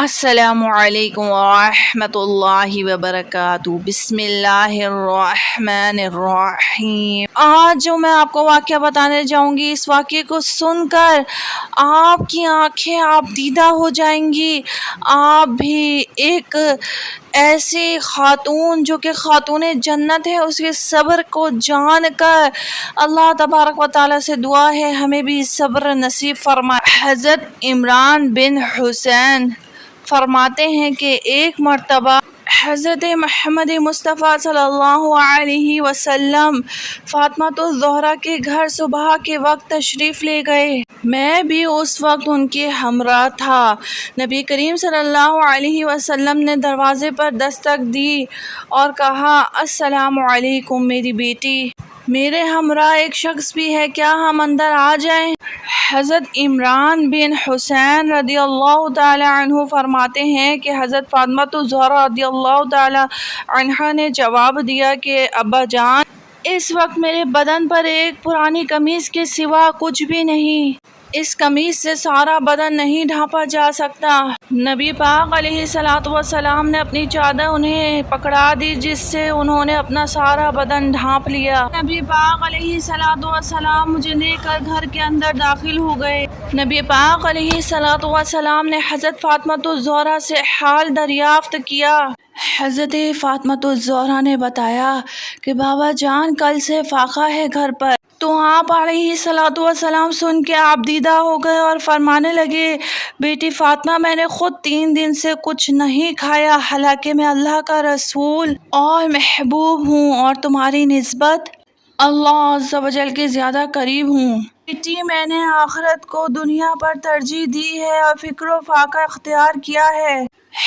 السلام علیکم ورحمۃ اللہ وبرکاتہ۔ بسم اللہ الرحمن الرحیم۔ آج جو میں آپ کو واقعہ بتانے جاؤں گی، اس واقعے کو سن کر آپ کی آنکھیں آپ دیدہ ہو جائیں گی۔ آپ بھی ایک ایسی خاتون جو کہ خاتون جنت ہے، اس کے صبر کو جان کر اللہ تبارک و تعالیٰ سے دعا ہے ہمیں بھی صبر نصیب فرمائے۔ حضرت عمران بن حسین فرماتے ہیں کہ ایک مرتبہ حضرت محمد مصطفیٰ صلی اللہ علیہ وسلم فاطمہ الزہرا کے گھر صبح کے وقت تشریف لے گئے۔ میں بھی اس وقت ان کے ہمراہ تھا۔ نبی کریم صلی اللہ علیہ وسلم نے دروازے پر دستک دی اور کہا، السلام علیکم میری بیٹی، میرے ہمراہ ایک شخص بھی ہے، کیا ہم اندر آ جائیں؟ حضرت عمران بن حسین رضی اللہ تعالی عنہ فرماتے ہیں کہ حضرت فاطمہ الزہرا رضی اللہ تعالی عنہا نے جواب دیا کہ ابا جان، اس وقت میرے بدن پر ایک پرانی قمیص کے سوا کچھ بھی نہیں، اس قمیص سے سارا بدن نہیں ڈھانپا جا سکتا۔ نبی پاک علیہ الصلوۃ والسلام نے اپنی چادر انہیں پکڑا دی، جس سے انہوں نے اپنا سارا بدن ڈھانپ لیا۔ نبی پاک علیہ الصلوۃ والسلام مجھے لے کر گھر کے اندر داخل ہو گئے۔ نبی پاک علیہ الصلوۃ والسلام نے حضرت فاطمہ الزہرا سے حال دریافت کیا۔ حضرت فاطمہ الزہرا نے بتایا کہ بابا جان کل سے فاقہ ہے گھر پر۔ تو آپ علیہ الصلوۃ والسلام سن کے آپ دیدہ ہو گئے اور فرمانے لگے، بیٹی فاطمہ، میں نے خود 3 دن سے کچھ نہیں کھایا، حالانکہ میں اللہ کا رسول اور محبوب ہوں اور تمہاری نسبت اللہ عز و جل کے زیادہ قریب ہوں۔ بیٹی، میں نے آخرت کو دنیا پر ترجیح دی ہے اور فکر و فاقہ اختیار کیا ہے۔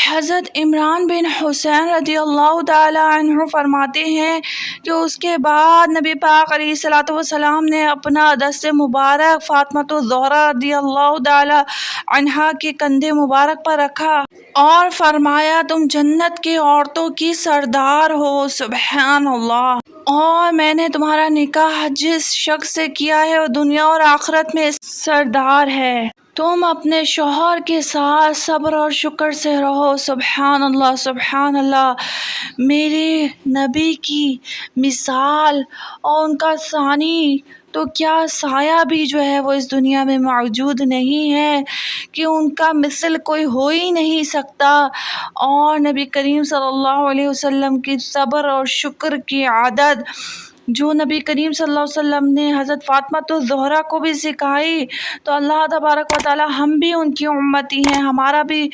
حضرت عمران بن حسین رضی اللہ تعالی عنہ فرماتے ہیں کہ اس کے بعد نبی پاک علیہ الصلوۃ والسلام نے اپنا دست مبارک فاطمہ الزہرا رضی اللہ تعالی عنہا کے کندھے مبارک پر رکھا اور فرمایا، تم جنت کی عورتوں کی سردار ہو، سبحان اللہ، اور میں نے تمہارا نکاح جس شخص سے کیا ہے وہ دنیا اور آخرت میں سردار ہے۔ تم اپنے شوہر کے ساتھ صبر اور شکر سے رہو، سبحان اللہ سبحان اللہ۔ میرے نبی کی مثال اور ان کا ثانی تو کیا سایہ بھی جو ہے وہ اس دنیا میں موجود نہیں ہے کہ ان کا مثل کوئی ہو ہی نہیں سکتا۔ اور نبی کریم صلی اللہ علیہ وسلم کی صبر اور شکر کی عادت جو نبی کریم صلی اللہ علیہ وسلم نے حضرت فاطمہ الزہرا کو بھی سکھائی، تو اللہ تبارک و تعالی ہم بھی ان کی امتی ہیں، ہمارا بھی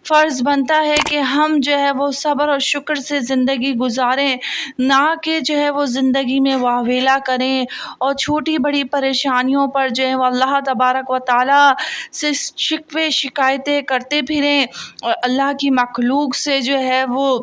فرض بنتا ہے کہ ہم جو ہے وہ صبر اور شکر سے زندگی گزاریں، نہ کہ جو ہے وہ زندگی میں واویلا کریں اور چھوٹی بڑی پریشانیوں پر جو ہے وہ اللہ تبارک و تعالی سے شکوے شکایتیں کرتے پھریں اور اللہ کی مخلوق سے جو ہے وہ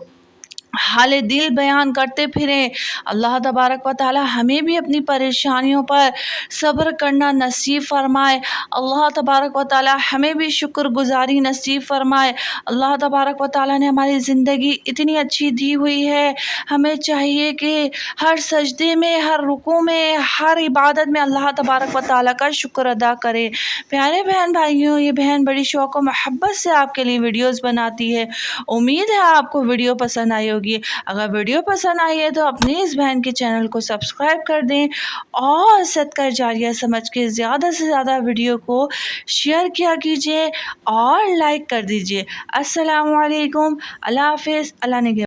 حال دل بیان کرتے پھریں۔ اللہ تبارک و تعالی ہمیں بھی اپنی پریشانیوں پر صبر کرنا نصیب فرمائے۔ اللہ تبارک و تعالی ہمیں بھی شکر گزاری نصیب فرمائے۔ اللہ تبارک و تعالی نے ہماری زندگی اتنی اچھی دی ہوئی ہے، ہمیں چاہیے کہ ہر سجدے میں، ہر رکوع میں، ہر عبادت میں اللہ تبارک و تعالی کا شکر ادا کرے۔ پیارے بہن بھائیوں، یہ بہن بڑی شوق و محبت سے آپ کے لیے ویڈیوز بناتی ہے۔ امید ہے آپ کو ویڈیو پسند آئی ہوگی۔ اگر ویڈیو پسند آئی ہے تو اپنی اس بہن کے چینل کو سبسکرائب کر دیں اور صدقہ جاریہ سمجھ کے زیادہ سے زیادہ ویڈیو کو شیئر کیا کیجیے اور لائک کر دیجیے۔ السلام علیکم، اللہ حافظ، اللہ نگہبان۔